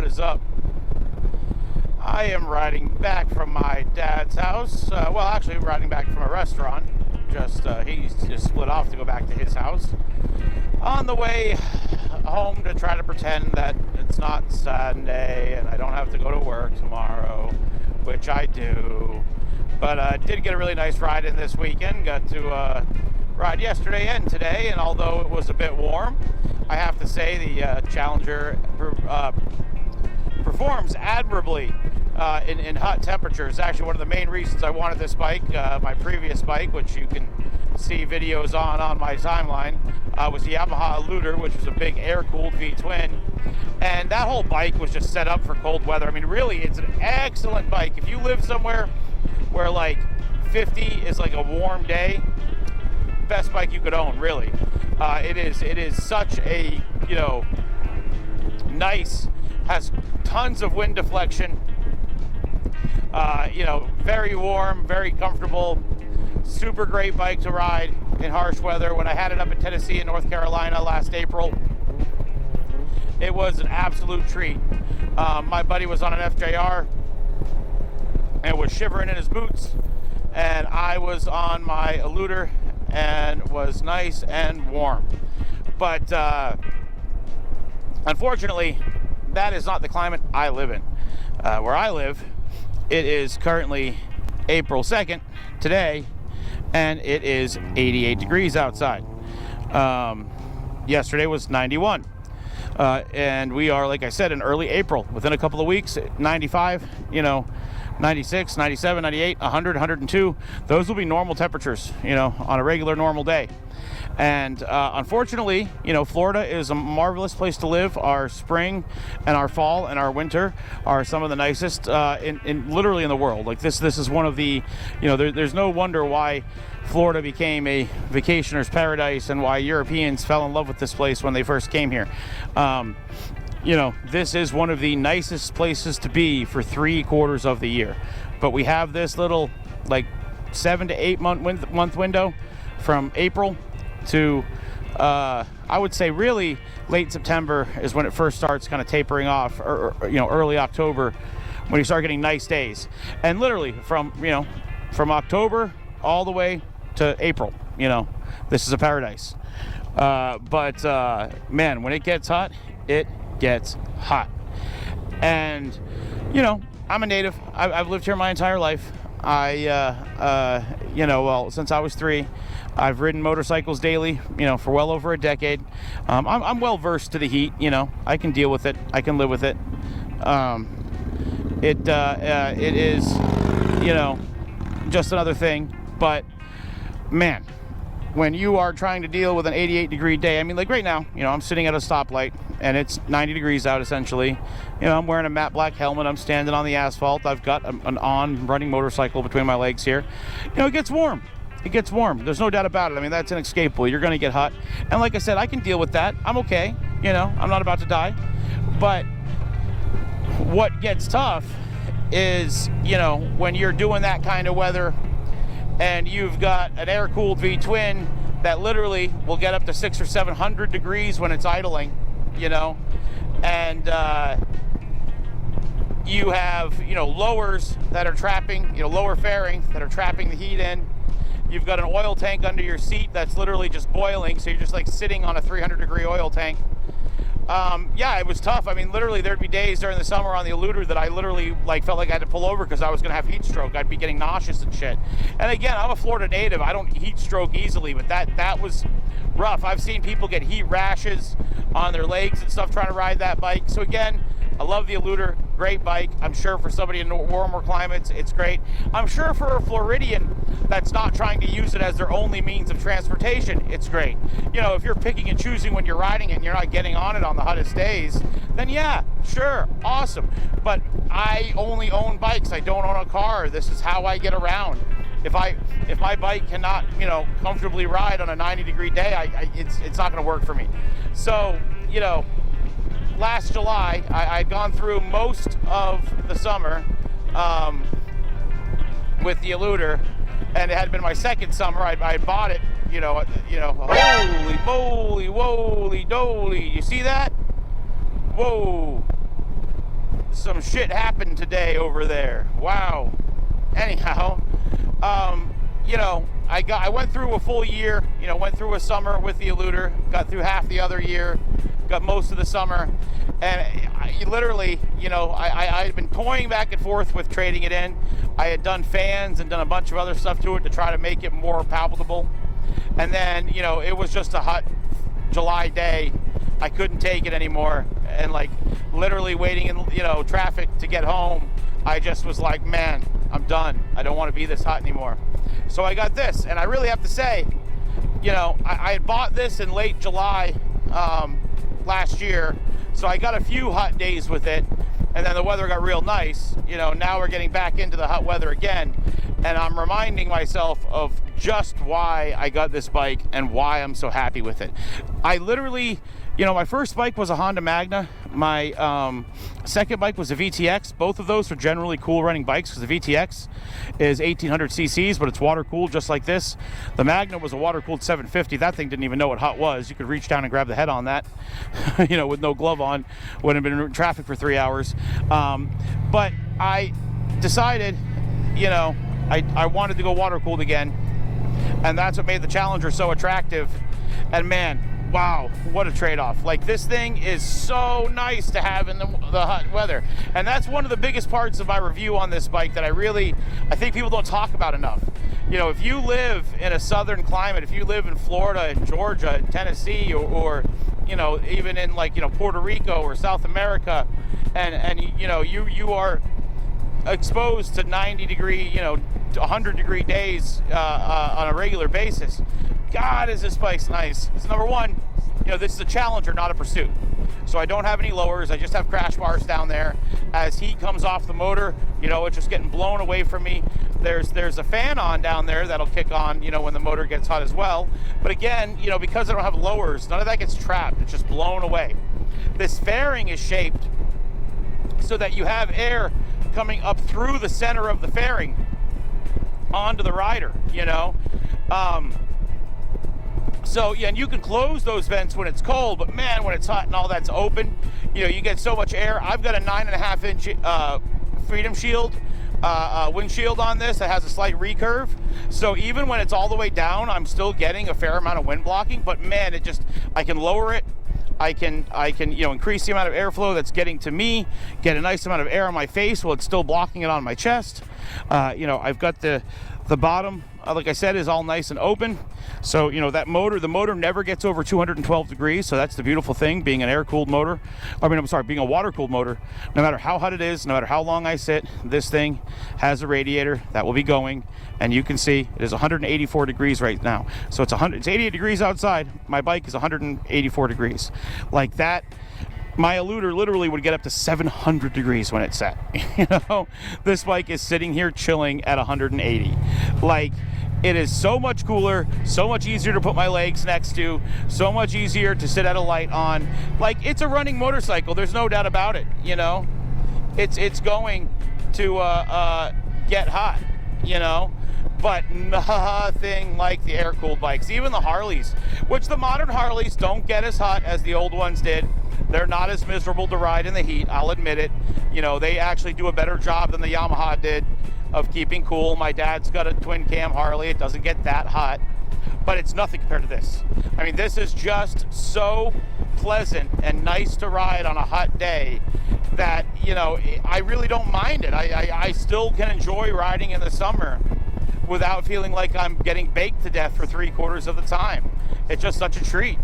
is up? I am riding back from my dad's house. Well, actually riding back from a restaurant. He's just split off to go back to his house. On the way home to try to pretend that it's not Sunday and I don't have to go to work tomorrow, which I do. But I did get a really nice ride in this weekend. Got to ride yesterday and today, and although it was a bit warm, I have to say the Challenger performs admirably in hot temperatures. Actually, one of the main reasons I wanted this bike, my previous bike, which you can see videos on my timeline, was the Yamaha Eluder, which was a big air-cooled V-twin. And that whole bike was just set up for cold weather. I mean, really, it's an excellent bike. If you live somewhere where like 50 is like a warm day, best bike you could own, really. It is such a, nice, has tons of wind deflection, very warm, very comfortable, super great bike to ride in harsh weather. When I had it up in Tennessee and North Carolina last April, it was an absolute treat. My buddy was on an FJR and was shivering in his boots, and I was on my Eluder and was nice and warm. But unfortunately, that is not the climate I live in. Where I live, it is currently April 2nd, today, and it is 88 degrees outside. Yesterday was 91. And we are, like I said, in early April. Within a couple of weeks, 95, 96, 97, 98, 100, 102. Those will be normal temperatures, on a regular normal day. And unfortunately, Florida is a marvelous place to live. Our spring and our fall and our winter are some of the nicest in literally in the world. Like this is one of the, there's no wonder why Florida became a vacationer's paradise and why Europeans fell in love with this place when they first came here. This is one of the nicest places to be for 3/4 of the year. But we have this little like 7 to 8 month window from April to I would say really late September is when it first starts kind of tapering off, or early October when you start getting nice days. And literally from October all the way to April, this is a paradise. But man, when it gets hot, it gets hot. And I'm a native. I've lived here my entire life. Since I was 3, I've ridden motorcycles daily, for well over a decade. I'm well versed to the heat. I can deal with it. I can live with it. It is, just another thing. But man, when you are trying to deal with an 88 degree day, I mean, like right now, I'm sitting at a stoplight and it's 90 degrees out essentially. I'm wearing a matte black helmet. I'm standing on the asphalt. I've got an running motorcycle between my legs here. It gets warm. It gets warm. There's no doubt about it. I mean, that's inescapable. You're going to get hot. And like I said, I can deal with that. I'm okay. I'm not about to die. But what gets tough is, when you're doing that kind of weather and you've got an air-cooled V-twin that literally will get up to 600 or 700 degrees when it's idling, and you have, lowers that are trapping, lower fairings that are trapping the heat in. You've got an oil tank under your seat that's literally just boiling, so you're just like sitting on a 300-degree oil tank. It was tough. I mean, literally, there'd be days during the summer on the Eluder that I literally felt like I had to pull over because I was going to have heat stroke. I'd be getting nauseous and shit. And again, I'm a Florida native. I don't heat stroke easily, but that was rough. I've seen people get heat rashes on their legs and stuff trying to ride that bike. So again, I love the Eluder. Great bike. I'm sure for somebody in warmer climates, it's great. I'm sure for a Floridian that's not trying to use it as their only means of transportation, it's great. If you're picking and choosing when you're riding it and you're not getting on it on the hottest days, then yeah, sure, awesome. But I only own bikes. I don't own a car. This is how I get around. If my bike cannot, comfortably ride on a 90-degree day, it's not going to work for me. So, last July, I'd gone through most of the summer with the Eluder, and it had been my second summer. I bought it, holy moly, woly doly. You see that? Whoa. some shit happened today over there. Wow. Anyhow, you know, I went through a full year, you know, went through a summer with the Eluder, got through half the other year, got most of the summer, and I literally, you know, I had been toying back and forth with trading it in. I had done fans and done a bunch of other stuff to it to try to make it more palatable. And then, you know, it was just a hot July day. I couldn't take it anymore. And like literally waiting in, you know, traffic to get home, I just was like, man, I'm done. I don't want to be this hot anymore. So I got this, and I really have to say, you know, I had bought this in late July last year, so I got a few hot days with it, and then the weather got real nice. You know, now we're getting back into the hot weather again, and I'm reminding myself of just why I got this bike and why I'm so happy with it. I literally, you know, my first bike was a Honda Magna. My second bike was a VTX. Both of those are generally cool running bikes because the VTX is 1800 cc's, but it's water cooled just like this. The Magna was a water cooled 750. That thing didn't even know what hot was. You could reach down and grab the head on that, you know, with no glove on. Wouldn't have been in traffic for 3 hours. But I decided, you know, I wanted to go water cooled again, and that's what made the Challenger so attractive. And man, wow, what a trade-off. Like, this thing is so nice to have in the hot weather. And that's one of the biggest parts of my review on this bike that I think people don't talk about enough. You know, if you live in a southern climate, if you live in Florida and Georgia and Tennessee, or you know, even in like, you know, Puerto Rico or South America, and you know, you are exposed to 90 degree, you know, 100 degree days on a regular basis. God, is this bike nice. It's number one, you know, this is a Challenger, not a Pursuit. So I don't have any lowers. I just have crash bars down there. As heat comes off the motor, you know, it's just getting blown away from me. There's a fan on down there that'll kick on, you know, when the motor gets hot as well. But again, you know, because I don't have lowers, none of that gets trapped. It's just blown away. This fairing is shaped so that you have air coming up through the center of the fairing onto the rider, you know. So yeah, and you can close those vents when it's cold, but man, when it's hot and all that's open, you know, you get so much air. I've got a 9.5 inch Freedom Shield windshield on this that has a slight recurve. So even when it's all the way down, I'm still getting a fair amount of wind blocking, but man, I can lower it. I can, you know, increase the amount of airflow that's getting to me, get a nice amount of air on my face while it's still blocking it on my chest. You know, I've got the bottom, like I said, is all nice and open. So, you know, the motor never gets over 212 degrees. So that's the beautiful thing, being an air-cooled motor. Being a water-cooled motor. No matter how hot it is, no matter how long I sit, this thing has a radiator that will be going. And you can see it is 184 degrees right now. So it's 88 degrees outside. My bike is 184 degrees. Like that. My Eluder literally would get up to 700 degrees when it's set. You know, this bike is sitting here chilling at 180. Like, it is so much cooler, so much easier to put my legs next to, so much easier to sit at a light on. Like, it's a running motorcycle. There's no doubt about it. You know, it's going to get hot. You know. But nothing like the air-cooled bikes, even the Harleys, which the modern Harleys don't get as hot as the old ones did. They're not as miserable to ride in the heat, I'll admit it. You know, they actually do a better job than the Yamaha did of keeping cool. My dad's got a twin cam Harley. It doesn't get that hot, but it's nothing compared to this. I mean, this is just so pleasant and nice to ride on a hot day that, you know, I really don't mind it. I still can enjoy riding in the summer without feeling like I'm getting baked to death for 3/4 of the time. It's just such a treat.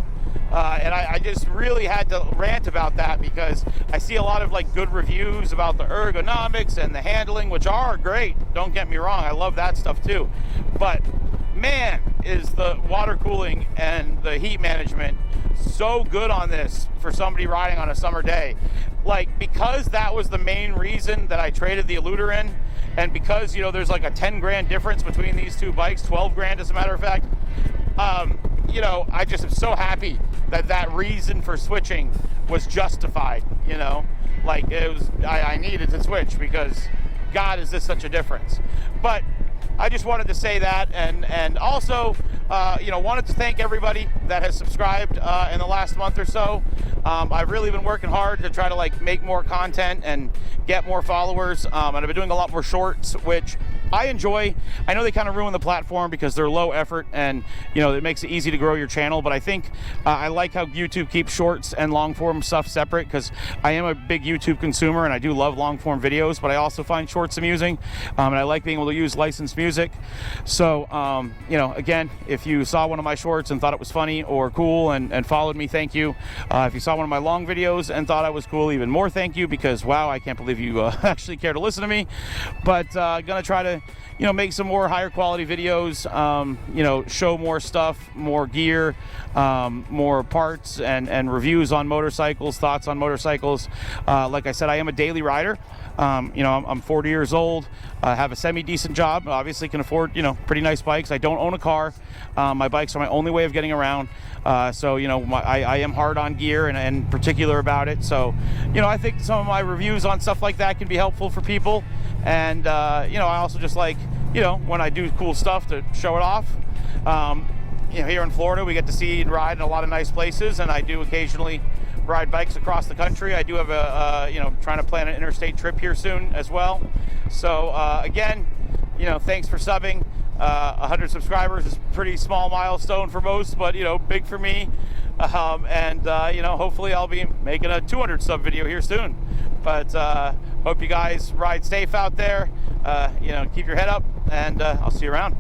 And I just really had to rant about that because I see a lot of like good reviews about the ergonomics and the handling, which are great. Don't get me wrong, I love that stuff too. But man, is the water cooling and the heat management so good on this for somebody riding on a summer day. Like, because that was the main reason that I traded the Eluder in, and because, you know, there's like a 10 grand difference between these two bikes, 12 grand as a matter of fact, you know, I just am so happy that that reason for switching was justified. You know, like, it was, I needed to switch because God, is this such a difference. But I just wanted to say that, and also, you know, wanted to thank everybody that has subscribed in the last month or so. I've really been working hard to try to like make more content and get more followers, and I've been doing a lot more shorts, which I enjoy. I know they kind of ruin the platform because they're low effort, and you know, it makes it easy to grow your channel, but I think I like how YouTube keeps shorts and long form stuff separate, because I am a big YouTube consumer and I do love long form videos, but I also find shorts amusing, and I like being able to use licensed music. So you know, again, if you saw one of my shorts and thought it was funny or cool and followed me, thank you. If you saw one of my long videos and thought I was cool, even more thank you, because wow, I can't believe you actually care to listen to me. But gonna try to, you know, make some more higher quality videos, you know, show more stuff, more gear, more parts and reviews on motorcycles, thoughts on motorcycles. Like I said, I am a daily rider. You know, I'm 40 years old, have a semi-decent job, obviously can afford, you know, pretty nice bikes. I don't own a car. My bikes are my only way of getting around. So, you know, I am hard on gear and particular about it. So, you know, I think some of my reviews on stuff like that can be helpful for people. And, you know, I also just like, you know, when I do cool stuff to show it off. You know, here in Florida, we get to see and ride in a lot of nice places, and I do occasionally ride bikes across the country. I do have a, you know, trying to plan an interstate trip here soon as well. So again, you know, thanks for subbing. 100 subscribers is a pretty small milestone for most, but, you know, big for me. You know, hopefully I'll be making a 200 sub video here soon. But hope you guys ride safe out there. You know, keep your head up, and I'll see you around.